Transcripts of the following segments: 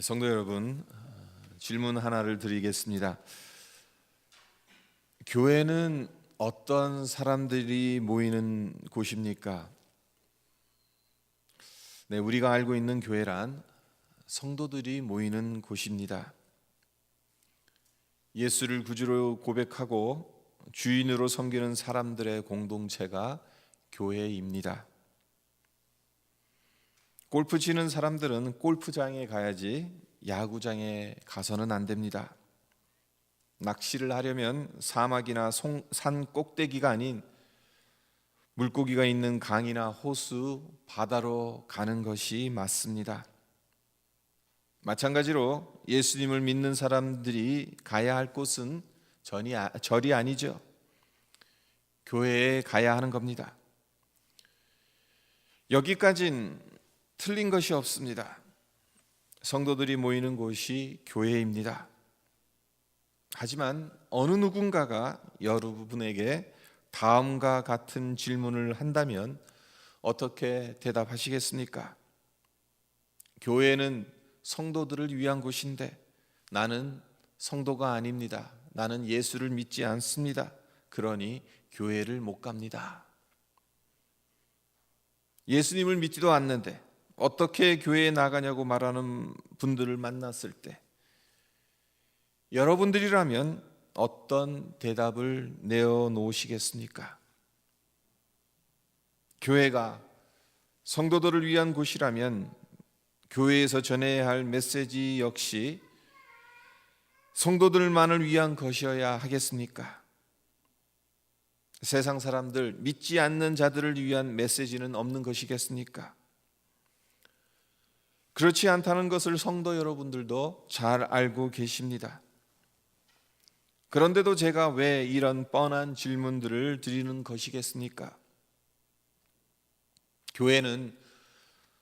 성도 여러분, 질문 하나를 드리겠습니다. 교회는 어떤 사람들이 모이는 곳입니까? 네, 우리가 알고 있는 교회란 성도들이 모이는 곳입니다. 예수를 구주로 고백하고 주인으로 섬기는 사람들의 공동체가 교회입니다. 골프 치는 사람들은 골프장에 가야지 야구장에 가서는 안 됩니다. 낚시를 하려면 사막이나 산 꼭대기가 아닌 물고기가 있는 강이나 호수, 바다로 가는 것이 맞습니다. 마찬가지로 예수님을 믿는 사람들이 가야 할 곳은 절이 아니죠. 교회에 가야 하는 겁니다. 여기까진 틀린 것이 없습니다. 성도들이 모이는 곳이 교회입니다. 하지만 어느 누군가가 여러분에게 다음과 같은 질문을 한다면 어떻게 대답하시겠습니까? 교회는 성도들을 위한 곳인데 나는 성도가 아닙니다. 나는 예수를 믿지 않습니다. 그러니 교회를 못 갑니다. 예수님을 믿지도 않는데 어떻게 교회에 나가냐고 말하는 분들을 만났을 때 여러분들이라면 어떤 대답을 내어놓으시겠습니까? 교회가 성도들을 위한 곳이라면 교회에서 전해야 할 메시지 역시 성도들만을 위한 것이어야 하겠습니까? 세상 사람들, 믿지 않는 자들을 위한 메시지는 없는 것이겠습니까? 그렇지 않다는 것을 성도 여러분들도 잘 알고 계십니다. 그런데도 제가 왜 이런 뻔한 질문들을 드리는 것이겠습니까? 교회는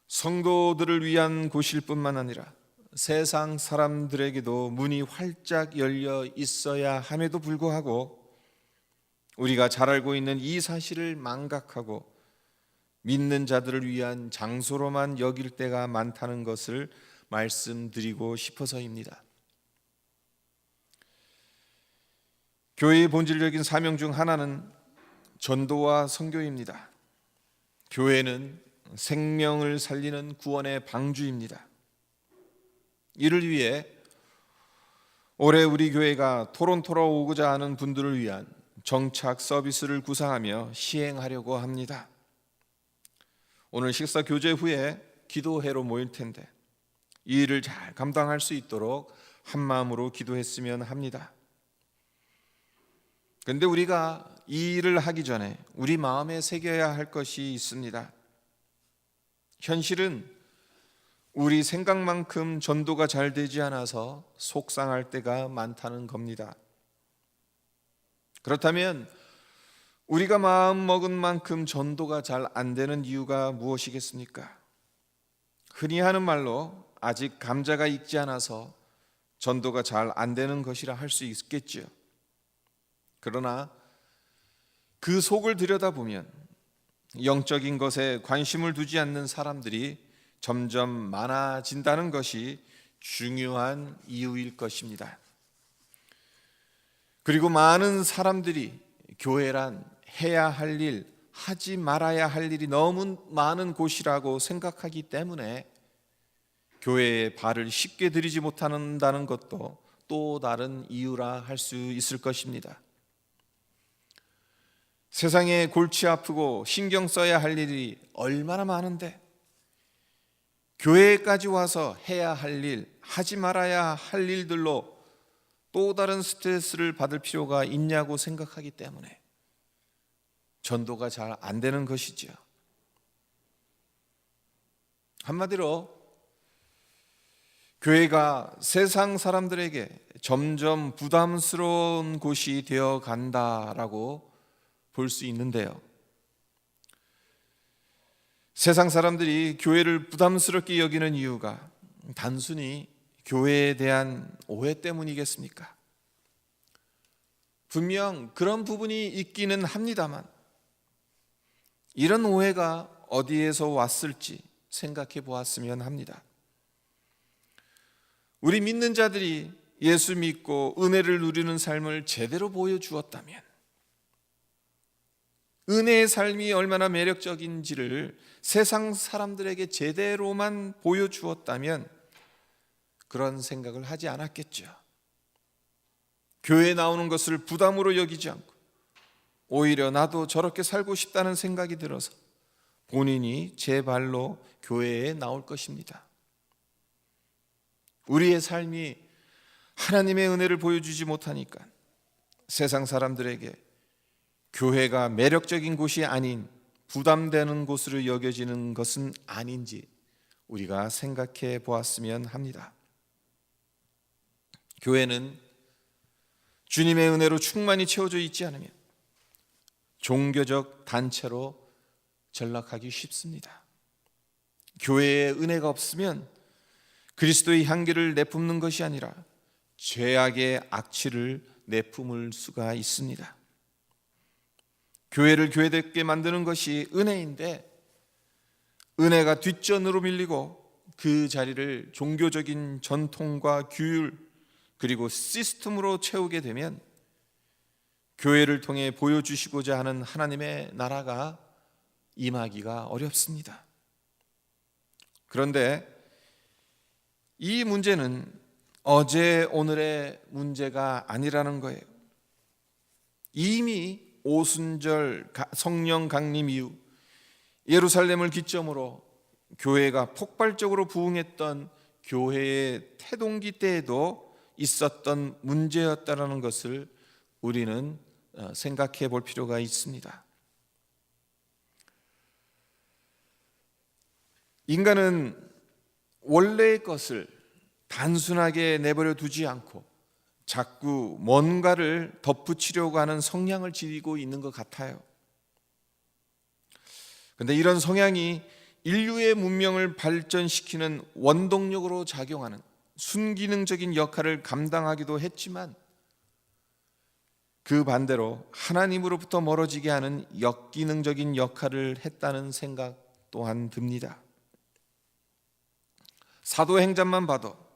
성도들을 위한 곳일 뿐만 아니라 세상 사람들에게도 문이 활짝 열려 있어야 함에도 불구하고 우리가 잘 알고 있는 이 사실을 망각하고 믿는 자들을 위한 장소로만 여길 때가 많다는 것을 말씀드리고 싶어서입니다. 교회의 본질적인 사명 중 하나는 전도와 선교입니다. 교회는 생명을 살리는 구원의 방주입니다. 이를 위해 올해 우리 교회가 토론토로 오고자 하는 분들을 위한 정착 서비스를 구상하며 시행하려고 합니다. 오늘 식사 교제 후에 기도회로 모일 텐데 이 일을 잘 감당할 수 있도록 한 마음으로 기도했으면 합니다. 그런데 우리가 이 일을 하기 전에 우리 마음에 새겨야 할 것이 있습니다. 현실은 우리 생각만큼 전도가 잘 되지 않아서 속상할 때가 많다는 겁니다. 그렇다면 우리가 마음 먹은 만큼 전도가 잘 안 되는 이유가 무엇이겠습니까? 흔히 하는 말로 아직 감자가 익지 않아서 전도가 잘 안 되는 것이라 할 수 있겠죠. 그러나 그 속을 들여다보면 영적인 것에 관심을 두지 않는 사람들이 점점 많아진다는 것이 중요한 이유일 것입니다. 그리고 많은 사람들이 교회란 해야 할 일, 하지 말아야 할 일이 너무 많은 곳이라고 생각하기 때문에 교회에 발을 쉽게 들이지 못한다는 것도 또 다른 이유라 할 수 있을 것입니다. 세상에 골치 아프고 신경 써야 할 일이 얼마나 많은데 교회까지 와서 해야 할 일, 하지 말아야 할 일들로 또 다른 스트레스를 받을 필요가 있냐고 생각하기 때문에 전도가 잘 안 되는 것이죠. 한마디로 교회가 세상 사람들에게 점점 부담스러운 곳이 되어 간다라고 볼 수 있는데요. 세상 사람들이 교회를 부담스럽게 여기는 이유가 단순히 교회에 대한 오해 때문이겠습니까? 분명 그런 부분이 있기는 합니다만 이런 오해가 어디에서 왔을지 생각해 보았으면 합니다. 우리 믿는 자들이 예수 믿고 은혜를 누리는 삶을 제대로 보여주었다면, 은혜의 삶이 얼마나 매력적인지를 세상 사람들에게 제대로만 보여주었다면 그런 생각을 하지 않았겠죠. 교회에 나오는 것을 부담으로 여기지 않고 오히려 나도 저렇게 살고 싶다는 생각이 들어서 본인이 제 발로 교회에 나올 것입니다. 우리의 삶이 하나님의 은혜를 보여주지 못하니까 세상 사람들에게 교회가 매력적인 곳이 아닌 부담되는 곳으로 여겨지는 것은 아닌지 우리가 생각해 보았으면 합니다. 교회는 주님의 은혜로 충만히 채워져 있지 않으면 종교적 단체로 전락하기 쉽습니다. 교회에 은혜가 없으면 그리스도의 향기를 내뿜는 것이 아니라 죄악의 악취를 내뿜을 수가 있습니다. 교회를 교회답게 만드는 것이 은혜인데, 은혜가 뒷전으로 밀리고 그 자리를 종교적인 전통과 규율 그리고 시스템으로 채우게 되면 교회를 통해 보여주시고자 하는 하나님의 나라가 임하기가 어렵습니다. 그런데 이 문제는 어제 오늘의 문제가 아니라는 거예요. 이미 오순절 성령 강림 이후 예루살렘을 기점으로 교회가 폭발적으로 부흥했던 교회의 태동기 때에도 있었던 문제였다는 것을 우리는 생각해 볼 필요가 있습니다. 인간은 원래의 것을 단순하게 내버려 두지 않고 자꾸 뭔가를 덧붙이려고 하는 성향을 지니고 있는 것 같아요. 그런데 이런 성향이 인류의 문명을 발전시키는 원동력으로 작용하는 순기능적인 역할을 감당하기도 했지만, 그 반대로 하나님으로부터 멀어지게 하는 역기능적인 역할을 했다는 생각 또한 듭니다. 사도행전만 봐도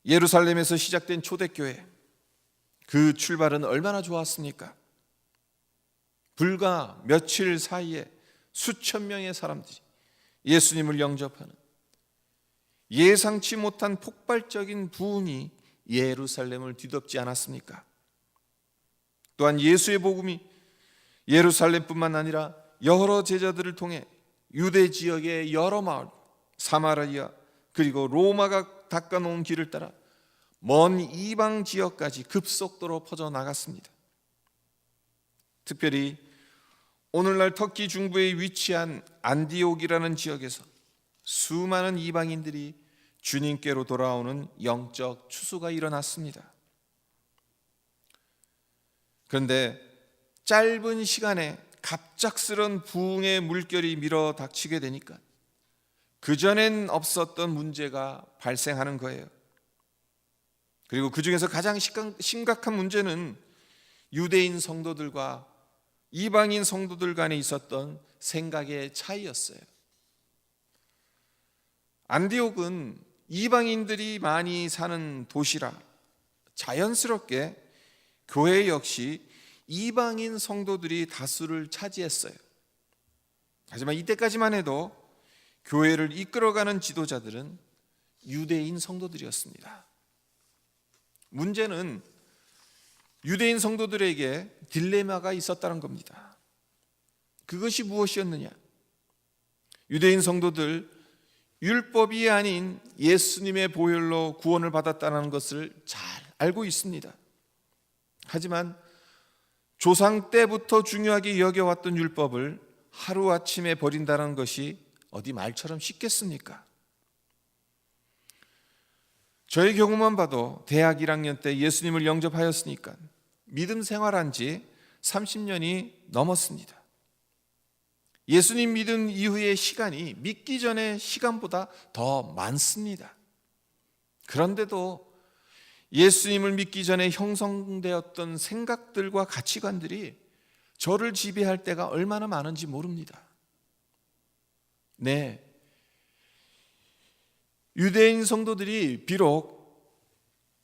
예루살렘에서 시작된 초대교회, 그 출발은 얼마나 좋았습니까? 불과 며칠 사이에 수천 명의 사람들이 예수님을 영접하는 예상치 못한 폭발적인 부흥이 예루살렘을 뒤덮지 않았습니까? 또한 예수의 복음이 예루살렘뿐만 아니라 여러 제자들을 통해 유대 지역의 여러 마을, 사마리아 그리고 로마가 닦아놓은 길을 따라 먼 이방 지역까지 급속도로 퍼져나갔습니다. 특별히 오늘날 터키 중부에 위치한 안디옥이라는 지역에서 수많은 이방인들이 주님께로 돌아오는 영적 추수가 일어났습니다. 그런데 짧은 시간에 갑작스런 부흥의 물결이 밀어닥치게 되니까 그전엔 없었던 문제가 발생하는 거예요. 그리고 그 중에서 가장 심각한 문제는 유대인 성도들과 이방인 성도들 간에 있었던 생각의 차이였어요. 안디옥은 이방인들이 많이 사는 도시라 자연스럽게 교회 역시 이방인 성도들이 다수를 차지했어요. 하지만 이때까지만 해도 교회를 이끌어가는 지도자들은 유대인 성도들이었습니다. 문제는 유대인 성도들에게 딜레마가 있었다는 겁니다. 그것이 무엇이었느냐? 유대인 성도들, 율법이 아닌 예수님의 보혈로 구원을 받았다는 것을 잘 알고 있습니다. 하지만 조상 때부터 중요하게 여겨왔던 율법을 하루아침에 버린다는 것이 어디 말처럼 쉽겠습니까? 저의 경우만 봐도 대학 1학년 때 예수님을 영접하였으니까 믿음 생활한 지 30년이 넘었습니다. 예수님 믿은 이후의 시간이 믿기 전의 시간보다 더 많습니다. 그런데도 예수님을 믿기 전에 형성되었던 생각들과 가치관들이 저를 지배할 때가 얼마나 많은지 모릅니다. 네, 유대인 성도들이 비록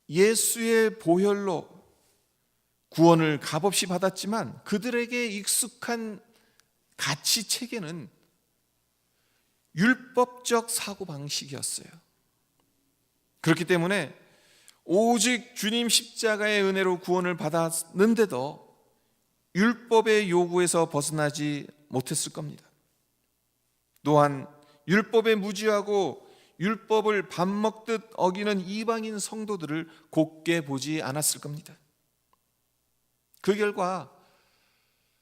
예수의 보혈로 구원을 값없이 받았지만 그들에게 익숙한 가치 체계는 율법적 사고방식이었어요. 그렇기 때문에 오직 주님 십자가의 은혜로 구원을 받았는데도 율법의 요구에서 벗어나지 못했을 겁니다. 또한 율법에 무지하고 율법을 밥 먹듯 어기는 이방인 성도들을 곱게 보지 않았을 겁니다. 그 결과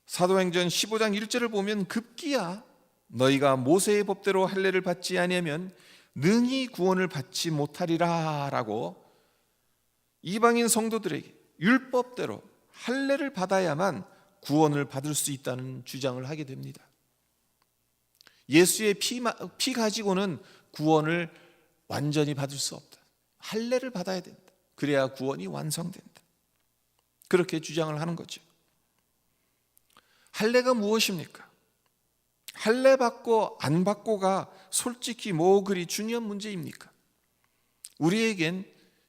사도행전 15장 1절을 보면 급기야 너희가 모세의 법대로 할례를 받지 아니하면 능히 구원을 받지 못하리라 라고 이방인 성도들에게 율법대로 할례를 받아야만 구원을 받을 수 있다는 주장을 하게 됩니다. 예수의 피 가지고는 구원을 완전히 받을 수 없다. 할례를 받아야 된다. 그래야 구원이 완성된다. 그렇게 주장을 하는 거죠. 할례가 무엇입니까? 할례 받고 안 받고가 솔직히 뭐 그리 중요한 문제입니까? 우리에겐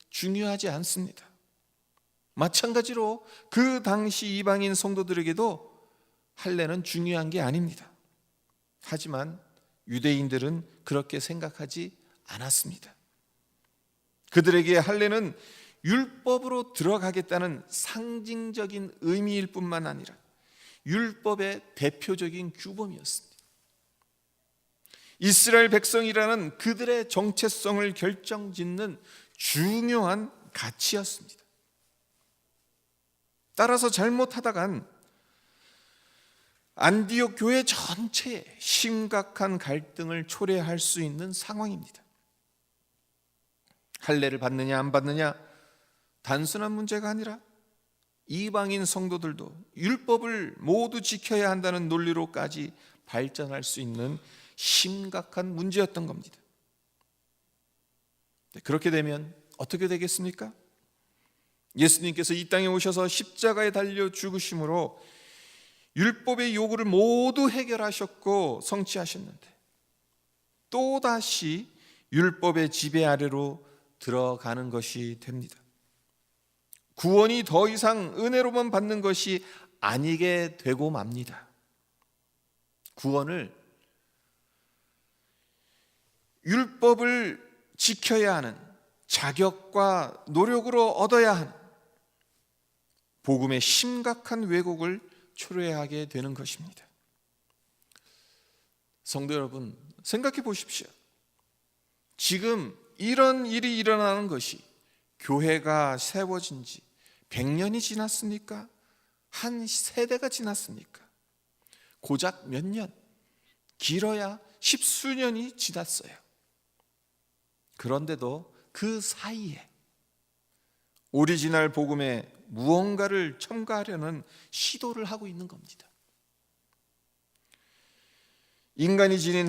중요하지 않습니다. 마찬가지로 그 당시 이방인 성도들에게도 할례는 중요한 게 아닙니다. 하지만 유대인들은 그렇게 생각하지 않았습니다. 그들에게 할례는 율법으로 들어가겠다는 상징적인 의미일 뿐만 아니라 율법의 대표적인 규범이었습니다. 이스라엘 백성이라는 그들의 정체성을 결정짓는 중요한 가치였습니다. 따라서 잘못하다간 안디옥 교회 전체에 심각한 갈등을 초래할 수 있는 상황입니다. 할례를 받느냐 안 받느냐 단순한 문제가 아니라 이방인 성도들도 율법을 모두 지켜야 한다는 논리로까지 발전할 수 있는 심각한 문제였던 겁니다. 그렇게 되면 어떻게 되겠습니까? 예수님께서 이 땅에 오셔서 십자가에 달려 죽으심으로 율법의 요구를 모두 해결하셨고 성취하셨는데 또다시 율법의 지배 아래로 들어가는 것이 됩니다. 구원이 더 이상 은혜로만 받는 것이 아니게 되고 맙니다. 구원을 율법을 지켜야 하는 자격과 노력으로 얻어야 하는 복음의 심각한 왜곡을 초래하게 되는 것입니다. 성도 여러분, 생각해 보십시오. 지금 이런 일이 일어나는 것이 교회가 세워진 지 100년이 지났습니까? 한 세대가 지났습니까? 고작 몇 년, 길어야 10수년이 지났어요. 그런데도 그 사이에 오리지널 복음에 무언가를 첨가하려는 시도를 하고 있는 겁니다. 인간이 지닌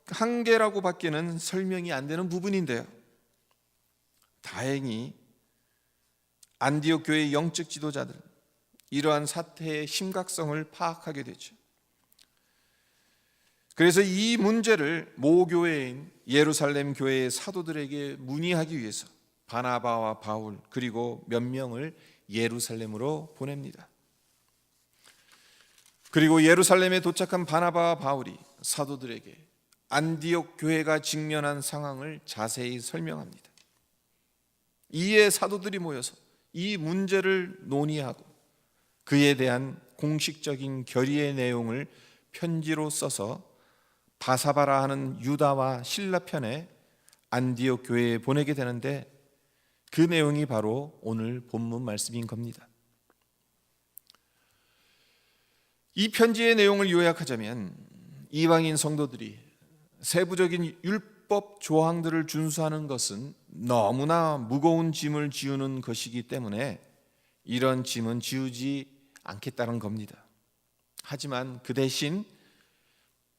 한계라고밖에는 설명이 안 되는 부분인데요. 다행히 안디옥 교회의 영적 지도자들은 이러한 사태의 심각성을 파악하게 되죠. 그래서 이 문제를 모교회인 예루살렘 교회의 사도들에게 문의하기 위해서 바나바와 바울 그리고 몇 명을 예루살렘으로 보냅니다. 그리고 예루살렘에 도착한 바나바와 바울이 사도들에게 안디옥 교회가 직면한 상황을 자세히 설명합니다. 이에 사도들이 모여서 이 문제를 논의하고 그에 대한 공식적인 결의의 내용을 편지로 써서 바사바라 하는 유다와 실라 편에 안디옥 교회에 보내게 되는데 그 내용이 바로 오늘 본문 말씀인 겁니다. 이 편지의 내용을 요약하자면 이방인 성도들이 세부적인 율법 조항들을 준수하는 것은 너무나 무거운 짐을 지우는 것이기 때문에 이런 짐은 지우지 않겠다는 겁니다. 하지만 그 대신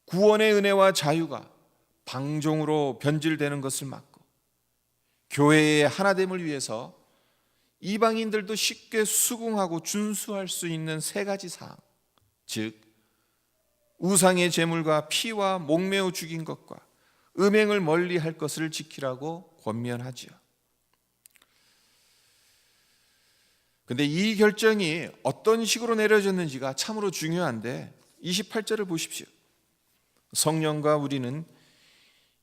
구원의 은혜와 자유가 방종으로 변질되는 것을 막고 교회의 하나됨을 위해서 이방인들도 쉽게 수긍하고 준수할 수 있는 세 가지 사항, 즉 우상의 제물과 피와 목매어 죽인 것과 음행을 멀리할 것을 지키라고 권면하지요. 근데 이 결정이 어떤 식으로 내려졌는지가 참으로 중요한데 28절을 보십시오. 성령과 우리는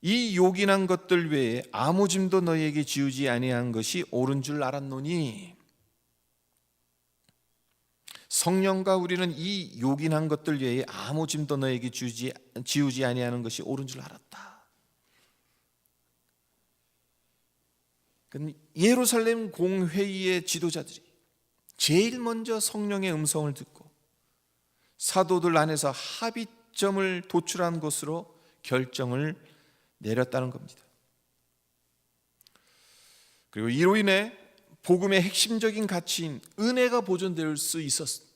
이 요긴한 것들 외에 아무 짐도 너희에게 지우지 아니한 것이 옳은 줄 알았노니, 성령과 우리는 이 요긴한 것들 외에 아무 짐도 너희에게 지우지 아니하는 것이 옳은 줄 알았다. 예루살렘 공회의의 지도자들이 제일 먼저 성령의 음성을 듣고 사도들 안에서 합의점을 도출한 것으로 결정을 내렸다는 겁니다. 그리고 이로 인해 복음의 핵심적인 가치인 은혜가 보존될 수 있었습니다.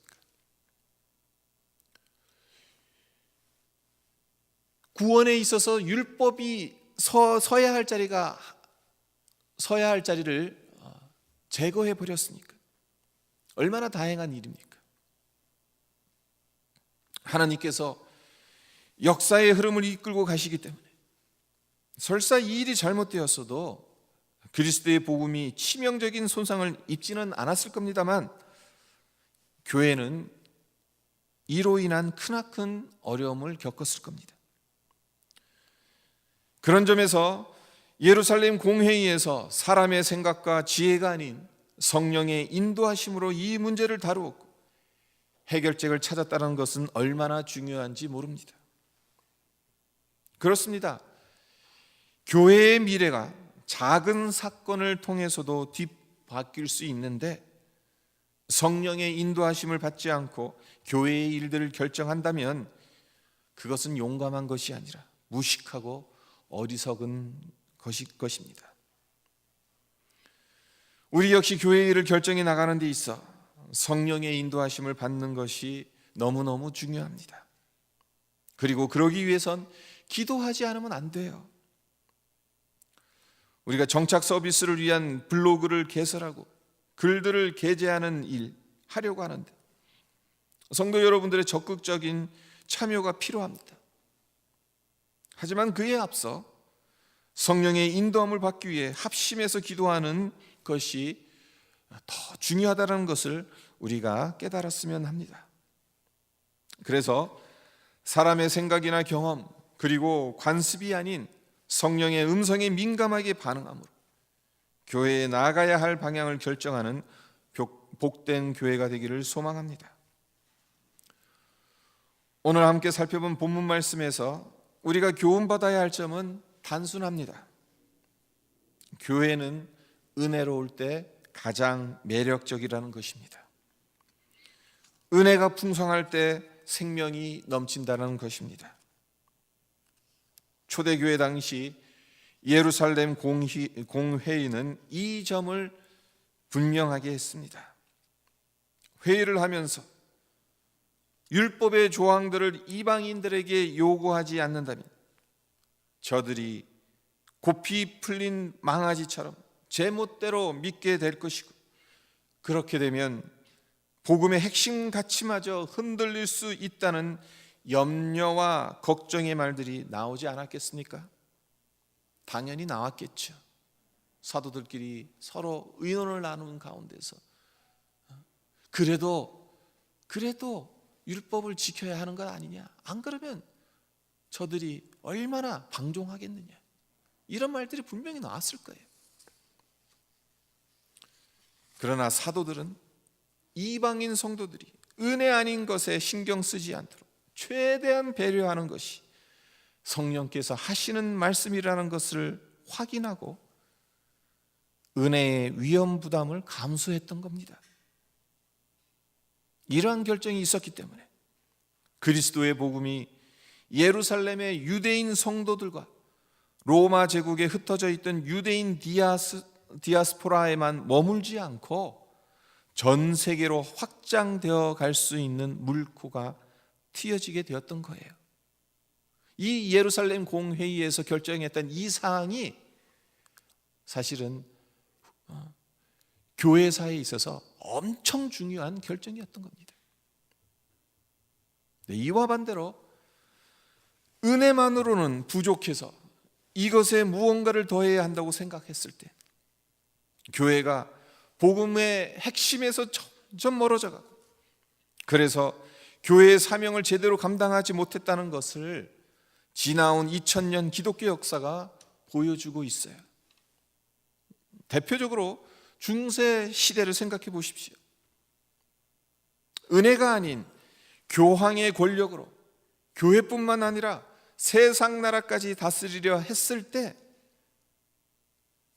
구원에 있어서 율법이 서야 할 자리를 제거해 버렸으니까 얼마나 다행한 일입니까? 하나님께서 역사의 흐름을 이끌고 가시기 때문에 설사 이 일이 잘못되었어도 그리스도의 복음이 치명적인 손상을 입지는 않았을 겁니다만 교회는 이로 인한 크나큰 어려움을 겪었을 겁니다. 그런 점에서 예루살렘 공회의에서 사람의 생각과 지혜가 아닌 성령의 인도하심으로 이 문제를 다루었고 해결책을 찾았다는 것은 얼마나 중요한지 모릅니다. 그렇습니다. 교회의 미래가 작은 사건을 통해서도 뒤바뀔 수 있는데 성령의 인도하심을 받지 않고 교회의 일들을 결정한다면 그것은 용감한 것이 아니라 무식하고 어리석은 것입니다. 우리 역시 교회의 일을 결정해 나가는 데 있어 성령의 인도하심을 받는 것이 너무너무 중요합니다. 그리고 그러기 위해선 기도하지 않으면 안 돼요. 우리가 정착 서비스를 위한 블로그를 개설하고 글들을 게재하는 일 하려고 하는데 성도 여러분들의 적극적인 참여가 필요합니다. 하지만 그에 앞서 성령의 인도함을 받기 위해 합심해서 기도하는 것이 더 중요하다는 것을 우리가 깨달았으면 합니다. 그래서 사람의 생각이나 경험 그리고 관습이 아닌 성령의 음성에 민감하게 반응함으로 교회에 나아가야 할 방향을 결정하는 복된 교회가 되기를 소망합니다. 오늘 함께 살펴본 본문 말씀에서 우리가 교훈받아야 할 점은 단순합니다. 교회는 은혜로울 때 가장 매력적이라는 것입니다. 은혜가 풍성할 때 생명이 넘친다는 것입니다. 초대교회 당시 예루살렘 공회의는 이 점을 분명하게 했습니다. 회의를 하면서 율법의 조항들을 이방인들에게 요구하지 않는다면 저들이 고피 풀린 망아지처럼 제멋대로 믿게 될 것이고, 그렇게 되면 복음의 핵심 가치마저 흔들릴 수 있다는 염려와 걱정의 말들이 나오지 않았겠습니까? 당연히 나왔겠죠. 사도들끼리 서로 의논을 나누는 가운데서 그래도 율법을 지켜야 하는 것 아니냐, 안 그러면 저들이 얼마나 방종하겠느냐, 이런 말들이 분명히 나왔을 거예요. 그러나 사도들은 이방인 성도들이 은혜 아닌 것에 신경 쓰지 않도록 최대한 배려하는 것이 성령께서 하시는 말씀이라는 것을 확인하고 은혜의 위험 부담을 감수했던 겁니다. 이러한 결정이 있었기 때문에 그리스도의 복음이 예루살렘의 유대인 성도들과 로마 제국에 흩어져 있던 유대인 디아스포라에만 머물지 않고 전 세계로 확장되어 갈 수 있는 물꼬가 트여지게 되었던 거예요. 이 예루살렘 공회의에서 결정했던 이 사항이 사실은 교회사에 있어서 엄청 중요한 결정이었던 겁니다. 이와 반대로 은혜만으로는 부족해서 이것에 무언가를 더해야 한다고 생각했을 때 교회가 복음의 핵심에서 점점 멀어져 가고, 그래서 교회의 사명을 제대로 감당하지 못했다는 것을 지나온 2000년 기독교 역사가 보여주고 있어요. 대표적으로 중세 시대를 생각해 보십시오. 은혜가 아닌 교황의 권력으로 교회뿐만 아니라 세상 나라까지 다스리려 했을 때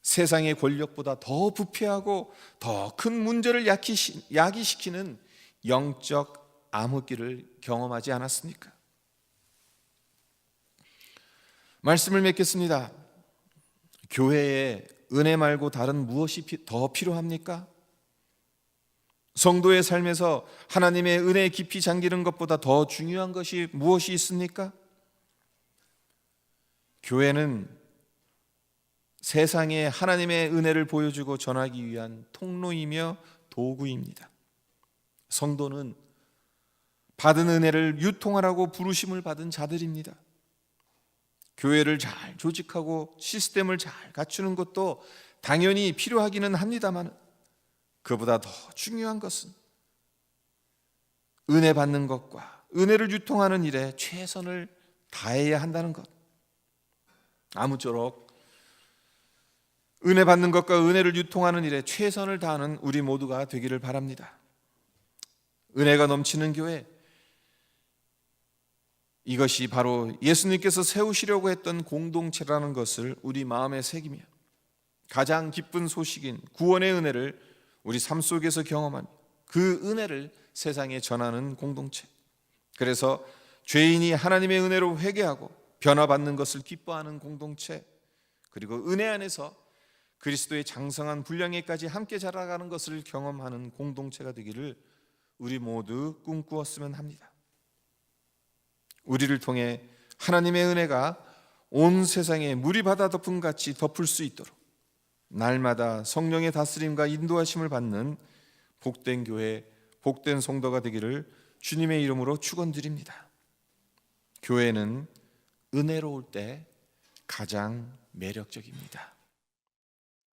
세상의 권력보다 더 부패하고 더 큰 문제를 야기시키는 영적 암흑기를 경험하지 않았습니까? 말씀을 맺겠습니다. 교회에 은혜 말고 다른 무엇이 더 필요합니까? 성도의 삶에서 하나님의 은혜에 깊이 잠기는 것보다 더 중요한 것이 무엇이 있습니까? 교회는 세상에 하나님의 은혜를 보여주고 전하기 위한 통로이며 도구입니다. 성도는 받은 은혜를 유통하라고 부르심을 받은 자들입니다. 교회를 잘 조직하고 시스템을 잘 갖추는 것도 당연히 필요하기는 합니다만, 그보다 더 중요한 것은 은혜 받는 것과 은혜를 유통하는 일에 최선을 다해야 한다는 것. 아무쪼록 은혜 받는 것과 은혜를 유통하는 일에 최선을 다하는 우리 모두가 되기를 바랍니다. 은혜가 넘치는 교회, 이것이 바로 예수님께서 세우시려고 했던 공동체라는 것을 우리 마음에 새기며 가장 기쁜 소식인 구원의 은혜를 우리 삶 속에서 경험한 그 은혜를 세상에 전하는 공동체, 그래서 죄인이 하나님의 은혜로 회개하고 변화받는 것을 기뻐하는 공동체, 그리고 은혜 안에서 그리스도의 장성한 분량에까지 함께 자라가는 것을 경험하는 공동체가 되기를 우리 모두 꿈꾸었으면 합니다. 우리를 통해 하나님의 은혜가 온 세상에 물이 바다 덮음같이 덮을 수 있도록 날마다 성령의 다스림과 인도하심을 받는 복된 교회, 복된 성도가 되기를 주님의 이름으로 축원드립니다. 교회는 은혜로울 때 가장 매력적입니다.